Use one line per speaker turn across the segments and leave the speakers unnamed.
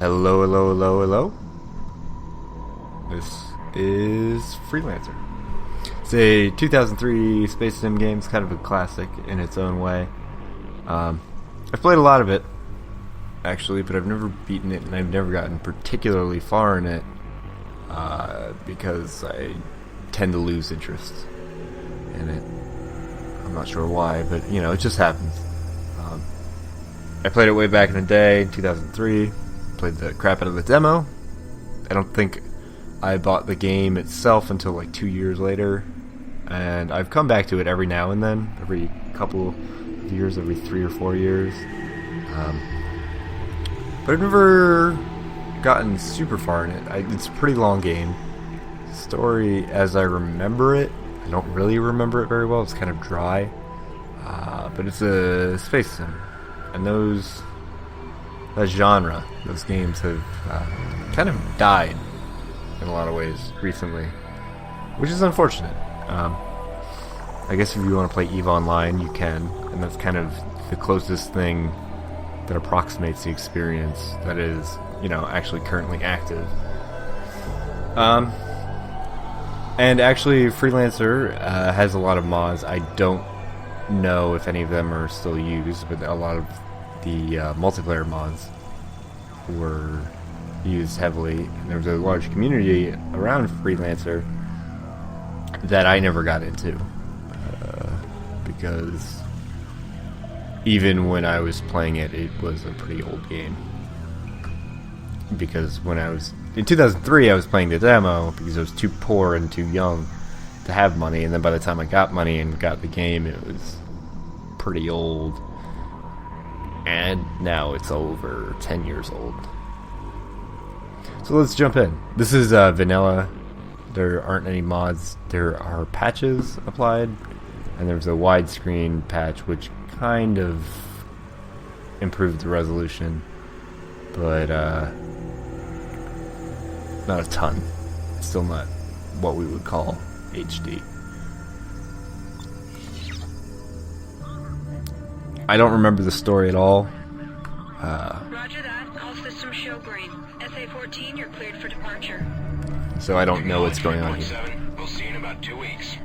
Hello, hello, hello, hello. This is Freelancer. It's a 2003 space sim game. It's kind of a classic in its own way. I've played a lot of it, actually, but I've never beaten it, and I've never gotten particularly far in it because I tend to lose interest in it. I'm not sure why, but you know, it just happens. I played it way back in the day, in 2003. Played the crap out of the demo. I don't think I bought the game itself until like 2 years later, and I've come back to it every now and then, every couple of years, every 3 or 4 years. But I've never gotten super far in it. It's a pretty long game. The story, as I remember it, I don't really remember it very well. It's kind of dry, but it's a space sim, and that genre, those games have kind of died in a lot of ways recently, which is unfortunate. I guess if you want to play EVE Online, you can, and that's kind of the closest thing that approximates the experience that is, you know, actually currently active. And actually, Freelancer has a lot of mods. I don't know if any of them are still used, but a lot of the multiplayer mods were used heavily. And there was a large community around Freelancer that I never got into because even when I was playing it, it was a pretty old game. Because when I was in 2003, I was playing the demo because I was too poor and too young to have money, and then by the time I got money and got the game, it was pretty old. And now it's over 10 years old. So let's jump in. This is vanilla. There aren't any mods. There are patches applied, and there's a widescreen patch which kind of improved the resolution, but not a ton. It's still not what we would call HD. I don't remember the story at all.
Roger that. All systems show green. SA-14, you're cleared for departure.
So I don't know what's going on here.
We'll see you in about 2 weeks.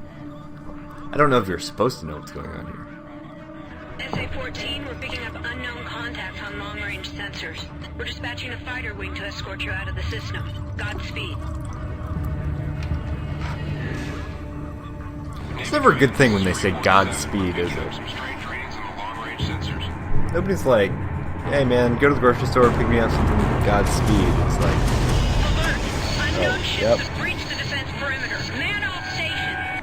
I don't know if you're supposed to know what's going on here.
SA-14, we're picking up unknown contacts on long-range sensors. We're dispatching a fighter wing to escort you out of the system. Godspeed.
It's never a good thing when they say Godspeed, is it? Nobody's like, hey man, go to the grocery store, pick me up something Godspeed. It's like,
Alert! Unknown ships
yep.
have breached the defense perimeter. Man off station!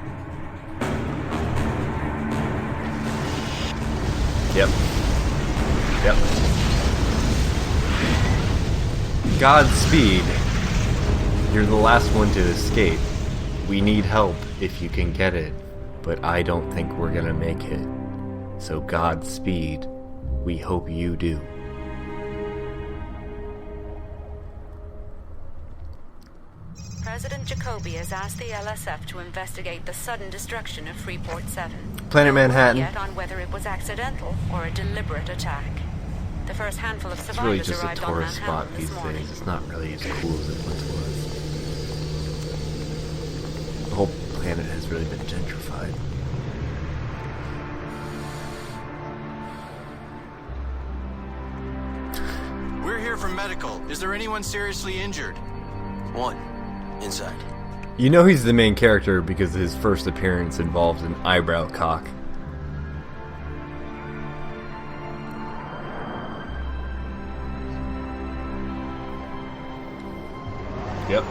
Yep. Godspeed. You're the last one to escape. We need help if you can get it, but I don't think we're gonna make it. So Godspeed. We hope you do.
President Jacoby has asked the LSF to investigate the sudden destruction of Freeport 7.
Planet Manhattan.
Yet on whether it was accidental or a deliberate attack. The first handful of
It's really
survivors
just a
arrived on
tourist spot
Manhattan
these
this morning.
days. It's not really as cool as it once was. The whole planet has really been gentrified.
We're here for medical. Is there anyone seriously injured?
One. Inside.
You know he's the main character because his first appearance involves an eyebrow cock. Yep.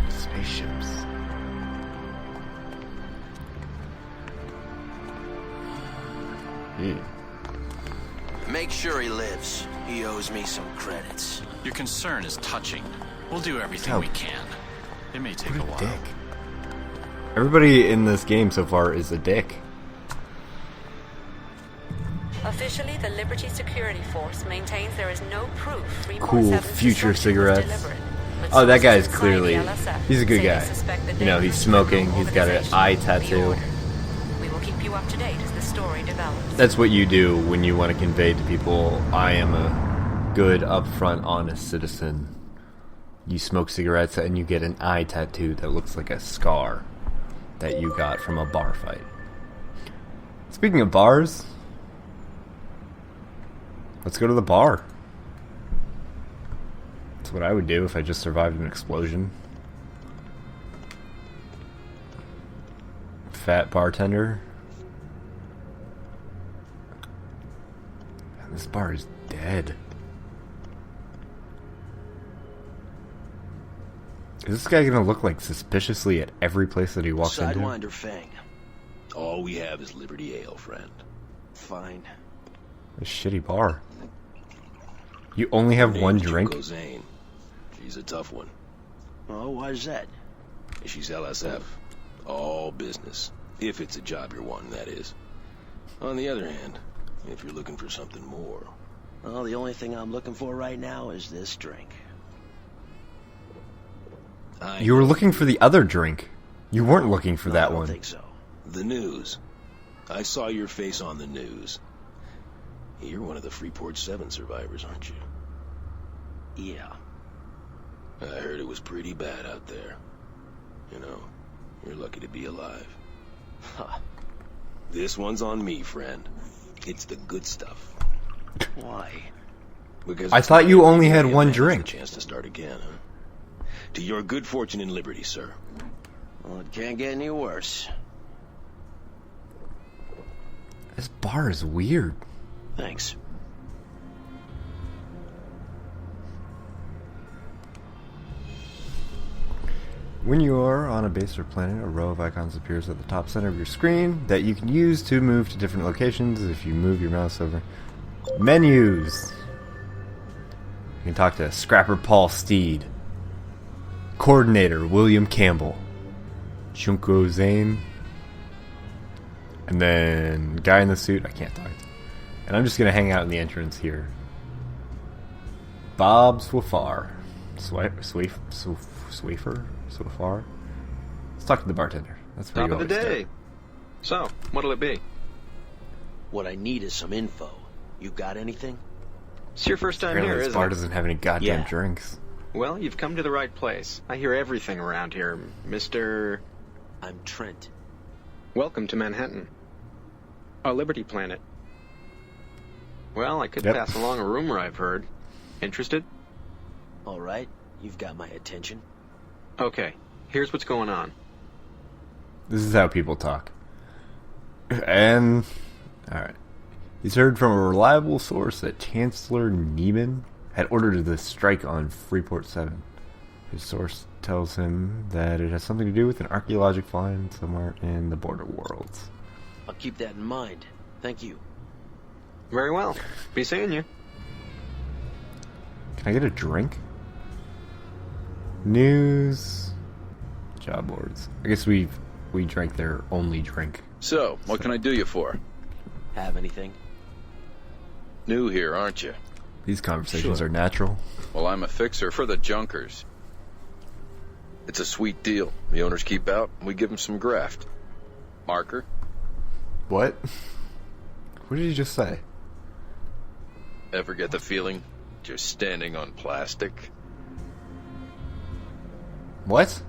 Spaceships. Yeah.
Make sure he lives. He owes me some credits.
Your concern is touching. We'll do everything
Oh.
we can. It may take
What
a
a
while.
dick. Everybody in this game so far is a dick.
Officially, the Liberty Security Force maintains there is no proof
Cool
347's
future
destruction was
cigarettes.
deliberate. But
Oh, that
sources
guy's
inside
clearly,
the LSF
he's a good
say they
guy.
suspect the
You know, he's
dangerous
smoking,
criminal
he's got an
organization
eye
will be
tattoo.
ordered. We will keep you up to date as the story develops.
That's what you do when you want to convey to people, I am a good, upfront, honest citizen. You smoke cigarettes and you get an eye tattoo that looks like a scar that you got from a bar fight. Speaking of bars, let's go to the bar. That's what I would do if I just survived an explosion. Fat bartender. Man, this bar is dead. Is this guy gonna look like suspiciously at every place that he walks into?
Sidewinder Fang.
All we have is Liberty Ale, friend.
Fine.
A shitty bar. You only have one drink?
Zane. She's a tough one.
Oh, why's that?
She's LSF. All business. If it's a job you're wanting, that is. On the other hand, if you're looking for something more...
Well, the only thing I'm looking for right now is this drink.
You were looking for the other drink. You weren't looking for that
I
one.
don't think so.
The news. I saw your face on the news. You're one of the Freeport 7 survivors, aren't you?
Yeah.
I heard it was pretty bad out there. You know, you're lucky to be alive.
Huh.
This one's on me, friend. It's the good stuff.
Why?
Because
I thought you only had one drink.
Chance to start again, huh? To your good fortune and liberty, sir.
Well, it can't get any worse.
This bar is weird.
Thanks.
When you are on a base or planet, a row of icons appears at the top center of your screen that you can use to move to different locations if you move your mouse over. Menus! You can talk to Scrapper Paul Steed, Coordinator William Campbell, Junko Zane, and then guy in the suit I can't talk to. And I'm just going to hang out in the entrance here. Bob Swafar. Swafar? Let's talk to the bartender. That's where
Top
you
of the
always
day. So, what'll it be?
What I need is some info. You got anything?
It's your first time
Apparently
here,
this
isn't
bar
it?
doesn't have any goddamn
Yeah.
drinks.
Well, you've come to the right place. I hear everything around here, Mr.
I'm Trent.
Welcome to Manhattan. A Liberty Planet. Well, I could
Yep.
pass along a rumor I've heard. Interested?
All right, you've got my attention.
Okay, here's what's going on.
This is how people talk. And, alright. He's heard from a reliable source that Chancellor Neiman had ordered the strike on Freeport 7. His source tells him that it has something to do with an archaeological find somewhere in the border worlds.
I'll keep that in mind. Thank you.
Very well. Be seeing you.
Can I get a drink? News. Job boards. I guess we drank their only drink.
So, what can I do you for?
Have anything?
New here, aren't you?
These conversations
Sure.
are natural.
Well, I'm a fixer for the junkers. It's a sweet deal. The owners keep out, and we give them some graft. Marker?
What? What did you just say?
Ever get the feeling you're standing on plastic?
What?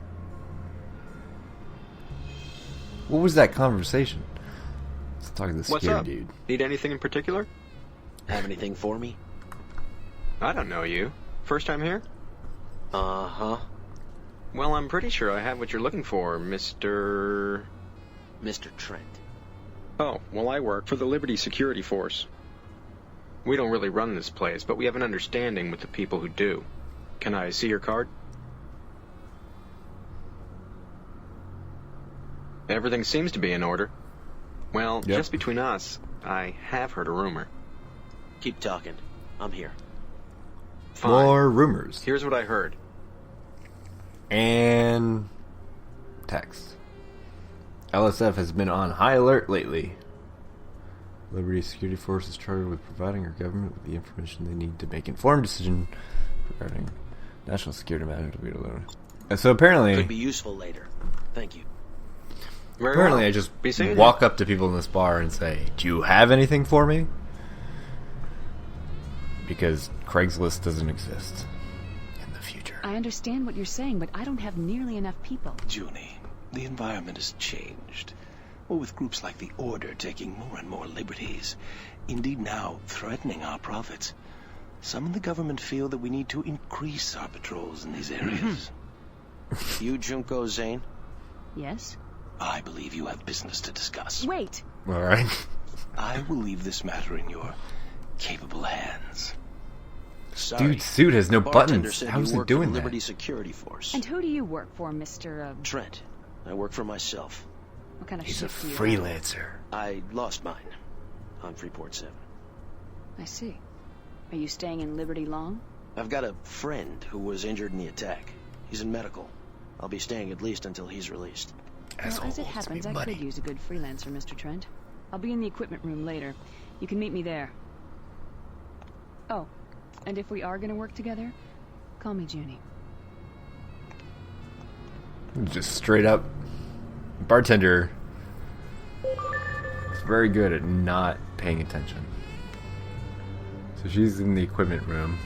What was that conversation? Let's talk to the
What's
scary
up?
dude.
Need anything in particular?
Have anything for me?
I don't know you. First time here?
Uh-huh.
Well, I'm pretty sure I have what you're looking for, Mr.
Mr. Trent.
Oh, well, I work for the Liberty Security Force. We don't really run this place, but we have an understanding with the people who do. Can I see your card? Everything seems to be in order. Well,
Yep.
just between us, I have heard a rumor.
Keep talking. I'm here.
Fine.
More rumors.
Here's what I heard.
And text. LSF has been on high alert lately. Liberty Security Force is charged with providing our government with the information they need to make informed decisions regarding national security matters. And so apparently,
Could be useful later. Thank you.
Very
Apparently
well.
I just
Be seeing
walk up to people in this bar and say, "Do you have anything for me?" Because Craigslist doesn't exist in the future.
I understand what you're saying, but I don't have nearly enough people.
Junie, the environment has changed. Well, with groups like the Order taking more and more liberties, indeed now threatening our profits, some in the government feel that we need to increase our patrols in these areas.
You Junko Zane?
Yes?
I believe you have business to discuss.
Wait!
Alright.
I will leave this matter in your capable hands.
Sorry.
Dude's suit has no
The bartender
buttons.
said
How's
you
it
work for
doing
the
that?
Liberty Security Force.
And who do you work for, Mr.
Trent. I work for myself.
What kind of
He's a
shift do you have?
freelancer.
I lost mine on Freeport 7.
I see. Are you staying in Liberty long?
I've got a friend who was injured in the attack. He's in medical. I'll be staying at least until he's released.
Well, as it happens, I could use a good freelancer, Mr. Trent. I'll be in the equipment room later. You can meet me there. Oh, and if we are going to work together, call me Junie.
Just straight up. Bartender is very good at not paying attention. So she's in the equipment room.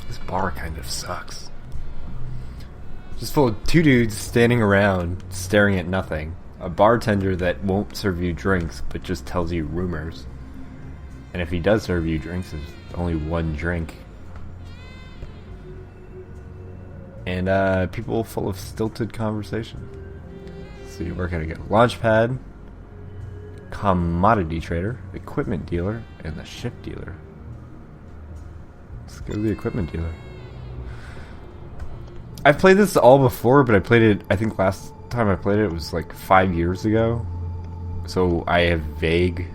This bar kind of sucks. Just full of two dudes standing around, staring at nothing. A bartender that won't serve you drinks, but just tells you rumors. And if he does serve you drinks, there's only one drink. And people full of stilted conversation. So you work at a launchpad, commodity trader, equipment dealer, and the ship dealer. Let's go to the equipment dealer. I've played this all before, but I played it, I think last time I played it was like 5 years ago. So I have vague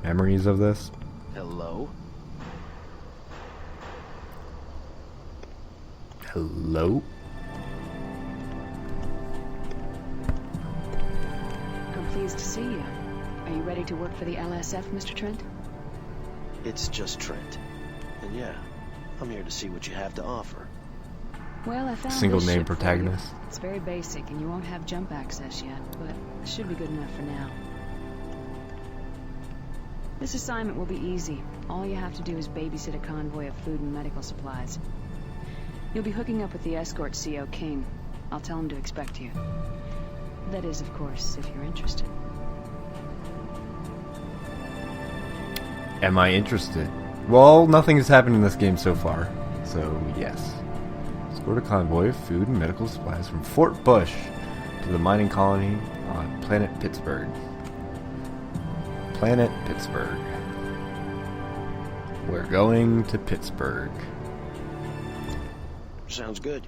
memories of this.
Hello?
Hello?
I'm pleased to see you. Are you ready to work for the LSF, Mr. Trent?
It's just Trent. And yeah, I'm here to see what you have to offer.
Well, I found
Single
this
name
ship for you.
protagonist.
It's very basic, and you won't have jump access yet, but it should be good enough for now. This assignment will be easy. All you have to do is babysit a convoy of food and medical supplies. You'll be hooking up with the escort CO King. I'll tell him to expect you. That is, of course, if you're interested.
Am I interested? Well, nothing has happened in this game so far, so yes. Escort a convoy of food and medical supplies from Fort Bush to the mining colony on planet Pittsburgh. Planet Pittsburgh. We're going to Pittsburgh.
Sounds good.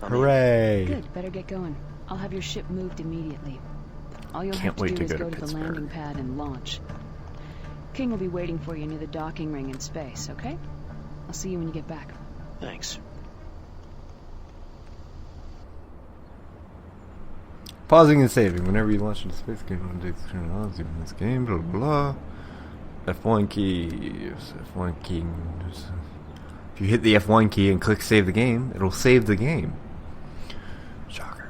I'm in.
Hooray!
Good, better get going. I'll have your ship moved immediately. All you'll
Can't
have to
wait
do
to
is
go to
go to the
Pittsburgh.
landing pad and launch. King will be waiting for you near the docking ring in space, okay? I'll see you when you get back.
Thanks.
Pausing and saving. Whenever you launch into space, game on takes terminology in this game, blah blah blah. F1 key. F1 key. If you hit the F1 key and click save the game, it'll save the game. Shocker.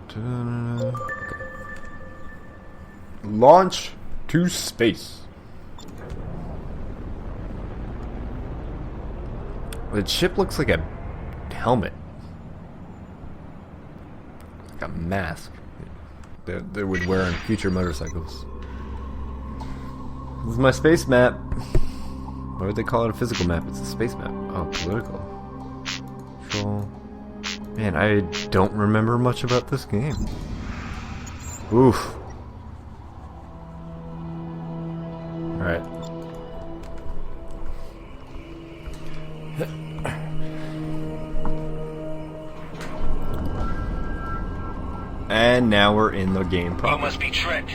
Okay. Launch to space. The ship looks like a helmet. Like a mask that they would wear on future motorcycles. This is my space map. Why would they call it a physical map? It's a space map. Oh, political. Control. Man, I don't remember much about this game. Oof. Alright. And now we're in the game
You
proper.
must be Trent.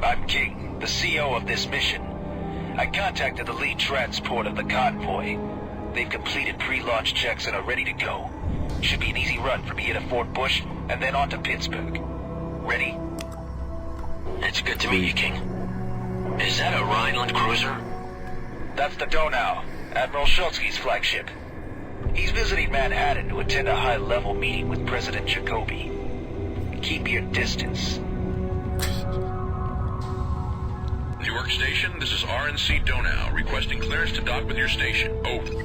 I'm King, the CO of this mission. I contacted the lead transport of the convoy. They've completed pre-launch checks and are ready to go. Should be an easy run from here to Fort Bush and then on to Pittsburgh. Ready?
It's good to meet you, King. Is that a Rhineland cruiser?
That's the Donau, Admiral Schultzky's flagship. He's visiting Manhattan to attend a high-level meeting with President Jacoby. Keep your distance.
Newark Station, this is RNC Donau, requesting clearance to dock with your station. Over.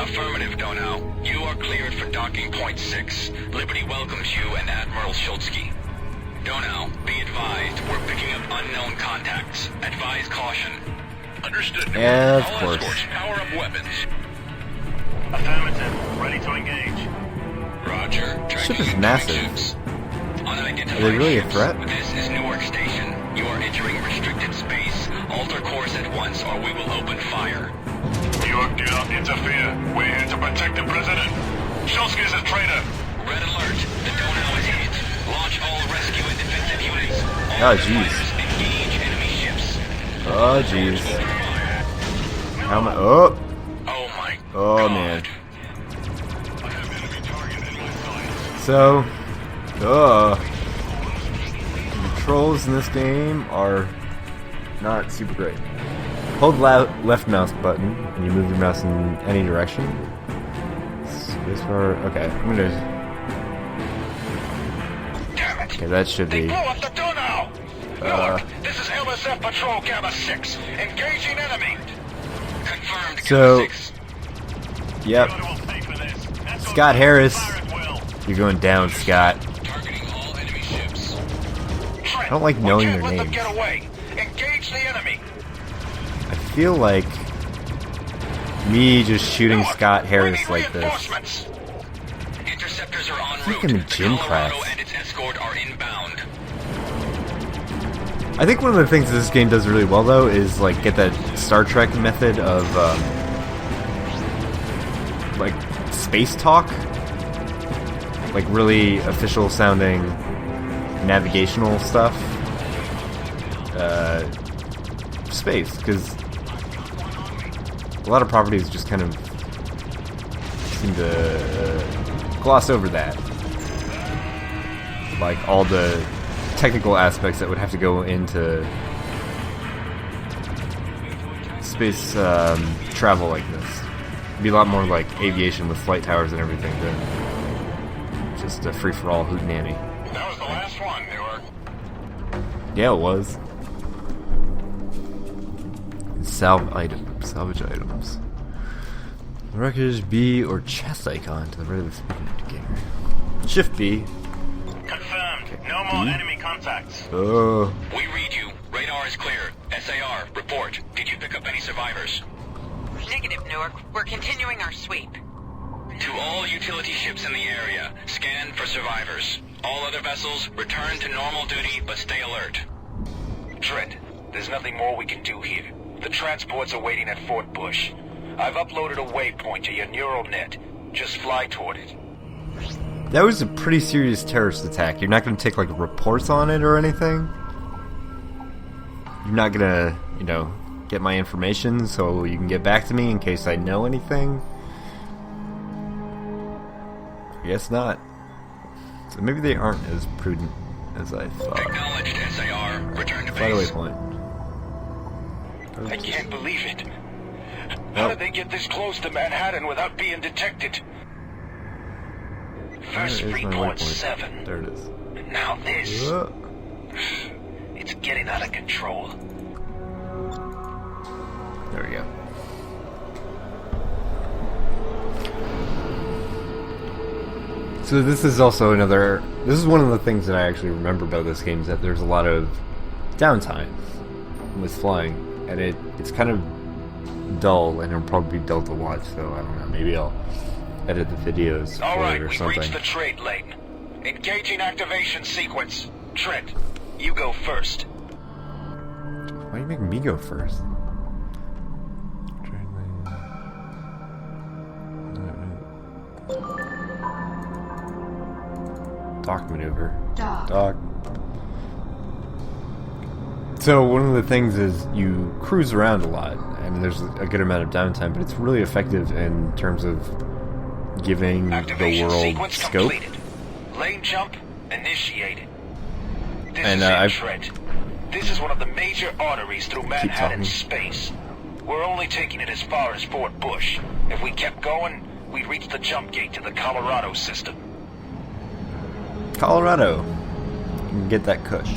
Affirmative, Donau. You are cleared for docking point 6. Liberty welcomes you and Admiral Schultzky. Donau, be advised, we're picking up unknown contacts. Advise caution.
Understood.
Yeah, of
All
course.
escorts, power up weapons.
Affirmative. Ready to engage.
Roger.
Ship is massive. Are they really a threat?
This is Newark Station. You are entering restricted space. Alter course at once or we will open fire.
Newark, do not interfere. We're here to protect the president. Schultzky is a traitor.
Red alert. The Donau is hit. Launch all rescue and defensive units.
Oh, jeez.
Engage enemy ships.
Oh, jeez. How am I? Oh!
Oh my
Oh,
God.
man. So, the controls in this game are not super great. Hold left mouse button and you move your mouse in any direction. Spacebar. Okay, I'm gonna.
Damn it.
Okay, that should
They
be.
blew up the Donau. Newark, this is LSF Patrol Gamma 6. Engaging enemy. Confirmed.
So,
Gamma 6.
Yep. Scott Harris, you're going down, Scott.
Targeting all enemy ships.
I don't like knowing their
Let them
names.
get away. Engage the enemy.
I feel like me just shooting
Newark,
Scott Harris
we need
like this.
reinforcements. Interceptors are en route.
I'm in gym
Colorado
class.
and its escort are inbound.
I think one of the things this game does really well, though, is like get that Star Trek method of like space talk, like really official sounding navigational stuff. Space, because a lot of properties just kind of seem to gloss over that, like all the technical aspects that would have to go into space travel like this. It'd be a lot more like aviation with flight towers and everything than just a free-for-all hootenanny.
That was the last one, Newark.
Yeah, it was. Salvage items. Wreckage B or chest icon to the right of the speaking indicator. Shift B.
Confirmed.
Okay,
No more
B.
enemy contacts.
Oh.
We read you. Radar is clear. SAR, report. Did you pick up any survivors?
Negative, Newark. We're continuing our sweep.
To all utility ships in the area, scan for survivors. All other vessels, return to normal duty, but stay alert. Trent, there's nothing more we can do here. The transports are waiting at Fort Bush. I've uploaded a waypoint to your neural net. Just fly toward it.
That was a pretty serious terrorist attack. You're not going to take, like, reports on it or anything? You're not going to, you know, get my information so you can get back to me in case I know anything? I guess not. So maybe they aren't as prudent as I thought.
Acknowledged, SAR. Return to
Flight
base.
waypoint.
I can't believe it. How did they get this close to Manhattan without being detected? First
Where is my
3.7.
waypoint? There it is.
And now this. It's getting out of control.
There we go. So this is also another... This is one of the things that I actually remember about this game, is that there's a lot of downtime with flying. And it's kind of dull, and it'll probably be dull to watch, so I don't know, maybe I'll edit the videos
All
for
right,
it or
we've
something.
reached the trade lane. Engaging activation sequence. Trent, you go first.
Why are you making me go first? Dock maneuver. Dock. So one of the things is you cruise around a lot, and there's a good amount of downtime, but it's really effective in terms of giving
Activation
the world
sequence
scope.
completed. Lane jump initiated. This
And,
is it,
I've-
Trent. This is one of the major arteries through Manhattan
talking.
space. We're only taking it as far as Fort Bush. If we kept going, we'd reach the jump gate to the Colorado system.
Colorado. You can get that kush.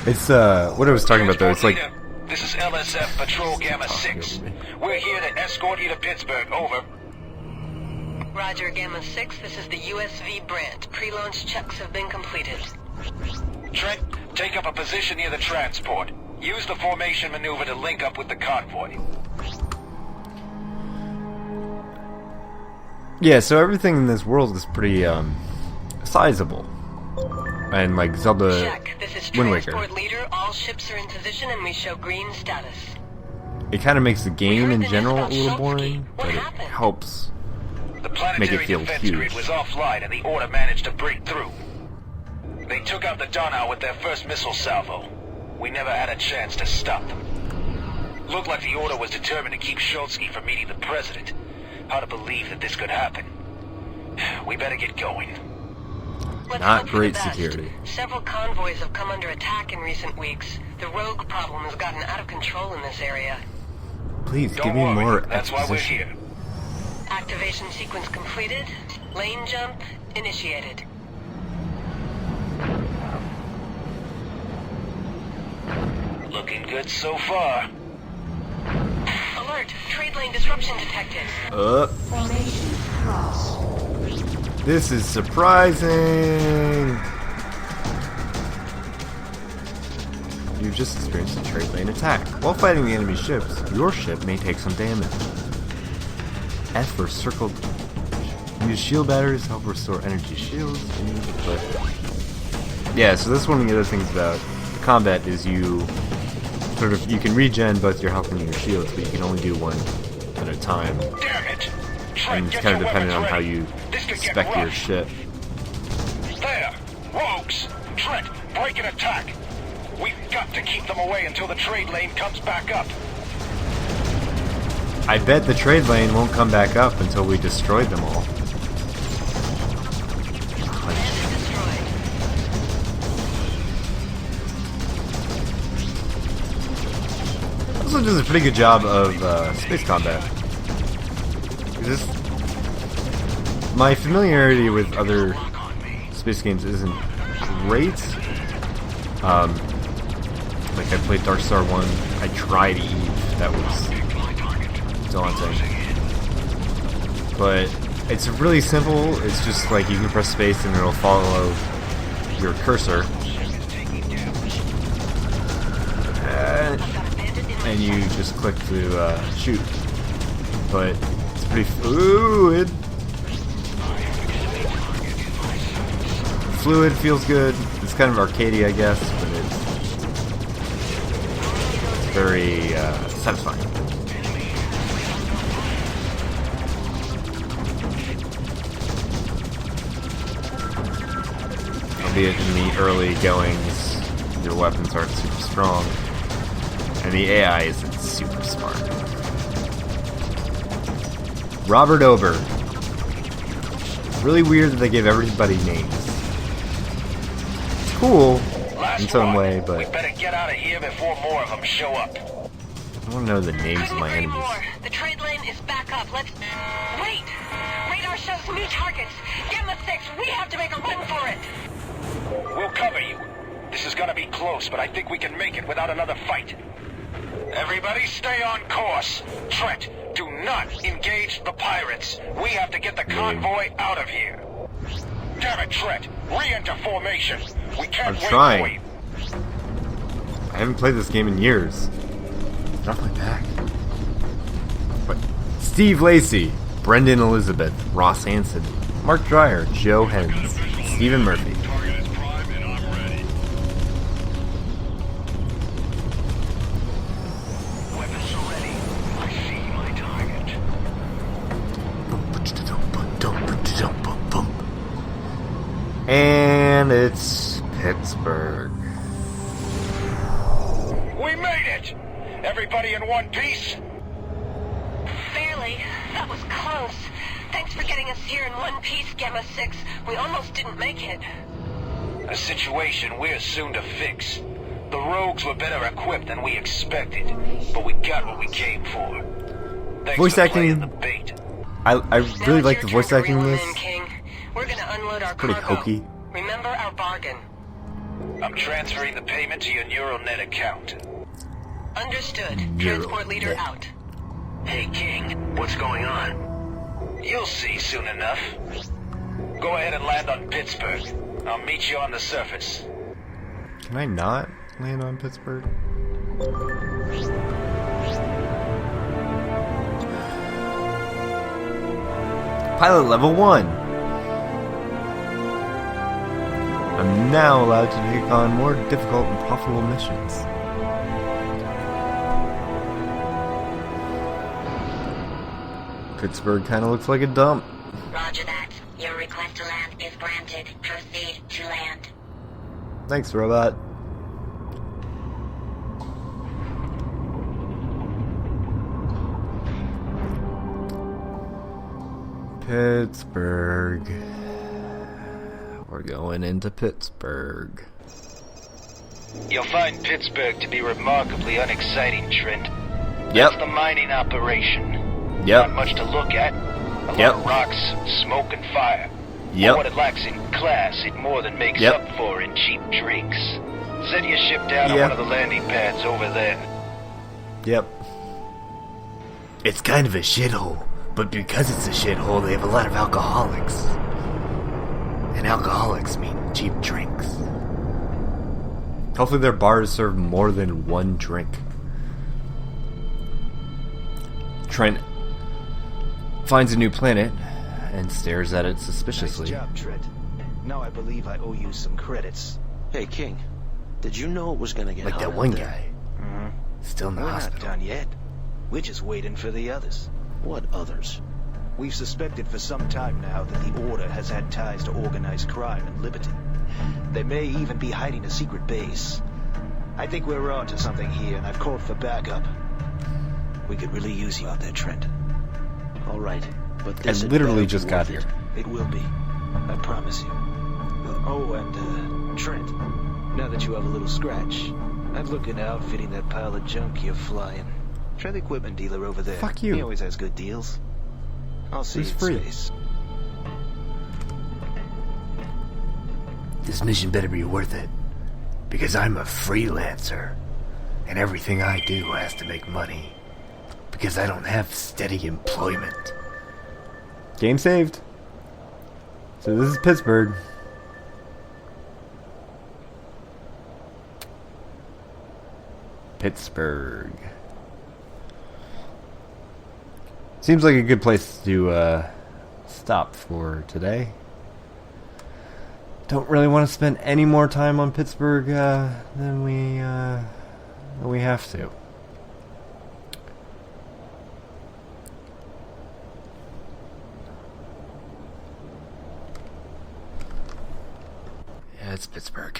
It's, what I was talking about though, it's like...
This is LSF Patrol Gamma 6. We're here to escort you to Pittsburgh, over.
Roger, Gamma 6, this is the USV Brant. Pre-launch checks have been completed.
Trent, take up a position near the transport. Use the formation maneuver to link up with the convoy.
Yeah, so everything in this world is pretty, sizable. And like Zelda
Check. This is
Wind Waker.
transport leader. All ships are in position and we show green status.
It kind of makes the game in general a little boring, but it helps
The
make
planetary
it feel
defense
huge.
grid was offline and the order managed to break through. They took out the Donau with their first missile salvo. We never had a chance to stop them. Looked like the order was determined to keep Schultzky from meeting the president. Hard to believe that this could happen. We better get going.
Let's
Not
hope for
great
the best.
security.
Several convoys have come under attack in recent weeks. The rogue problem has gotten out of control in this area.
Please,
Don't
give me
worry,
more
that's why we're
exposition.
here.
Activation sequence completed. Lane jump initiated.
Looking good so far.
Alert! Trade lane disruption detected.
Formation cross.
This is surprising. You've just experienced a trade lane attack. While fighting the enemy ships, your ship may take some damage. F for circled. Use shield batteries to help restore energy shields. But yeah, so that's one of the other things about the combat is you can regen both your health and your shields, but you can only do one at a time.
Damn it!
And it's kind of dependent on how you spec your ship.
There! Rogues! Trent, break and attack! We've got to keep them away until the trade lane comes back up.
I bet the trade lane won't come back up until we destroyed them all. Also does a pretty good job of space combat. My familiarity with other space games isn't great. Like I played Dark Star 1, I tried Eve, that was daunting. But it's really simple, it's just like you can press space and it'll follow your cursor. And you just click to shoot. But it's pretty fluid. Fluid feels good. It's kind of arcadey, I guess, but it's very satisfying. Albeit in the early goings, your weapons aren't super strong, and the AI isn't super smart. Robert Ober. Really weird that they give everybody names. It's cool in some way, but
We better get out of here before more of them show up.
I want to know the names of my enemies.
More. The trade lane is back up. Let's... Wait! Radar shows new targets. Gamma 6, we have to make a run for it.
We'll cover you. This is gonna be close, but I think we can make it without another fight. Everybody stay on course. Trent, do not engage the pirates. We have to get the convoy out of here. Damn it, Trent. Re-enter formation. We can't wait
trying.
for you.
I haven't played this game in years. It's not my back. But Steve Lacey, Brendan Elizabeth, Ross Hansen, Mark Dreyer, Joe Hens, Stephen Murphy. And it's Pittsburgh.
We made it! Everybody in one piece?
Barely. That was close. Thanks for getting us here in one piece, Gamma 6. We almost didn't make it.
A situation we're soon to fix. The rogues were better equipped than we expected, but we got what we came for. Thanks
Voice
for
acting,
playing the bait.
I really like the voice acting in this.
We're gonna unload our
Pretty
cargo.
hokey.
Remember our bargain.
I'm transferring the payment to your neural net account.
Understood. Transport leader out.
Hey, King, what's going on? You'll see soon enough. Go ahead and land on Pittsburgh. I'll meet you on the surface.
Can I not land on Pittsburgh? Pilot level 1. I'm now allowed to take on more difficult and profitable missions. Pittsburgh kind of looks like a dump.
Roger that. Your request to land is granted. Proceed to land.
Thanks, robot. Pittsburgh. We're going into Pittsburgh.
You'll find Pittsburgh to be remarkably unexciting, Trent.
Yep.
That's the mining operation.
Yep.
Not much to look at. A
Yep.
lot of rocks, smoke, and fire.
Yep.
But what it lacks in class, it more than makes
Yep.
up for in cheap drinks. Set your ship down on
Yep.
one of the landing pads over there.
Yep. It's kind of a shithole, but because it's a shithole, they have a lot of alcoholics. And alcoholics mean cheap drinks. Hopefully their bars serve more than one drink. Trent finds a new planet and stares at it suspiciously.
Nice job, Trent. Now I believe I owe you some credits.
Hey, King, did you know it was gonna get
Like
hot
that
out
one
there?
guy. Still in the
We're
hospital.
not done yet. We're just waiting for the others.
What others?
We've suspected for some time now that the Order has had ties to organized crime and liberty. They may even be hiding a secret base. I think we're onto something here, and I've called for backup. We could really use you out there, Trent.
All right, but
I
this had
literally
better
just
be
got
worth
here.
It will be. I promise you. Oh, and, Trent, now that you have a little scratch, I'm looking out fitting that pile of junk you're flying. Try the equipment dealer over there.
Fuck you.
He always has good deals. I'll see
It's
you in
free.
space.
This mission better be worth it. Because I'm a freelancer. And everything I do has to make money. Because I don't have steady employment. Game saved. So this is Pittsburgh. Pittsburgh. Seems like a good place to stop for today. Don't really want to spend any more time on Pittsburgh than we have to. Yeah, it's Pittsburgh.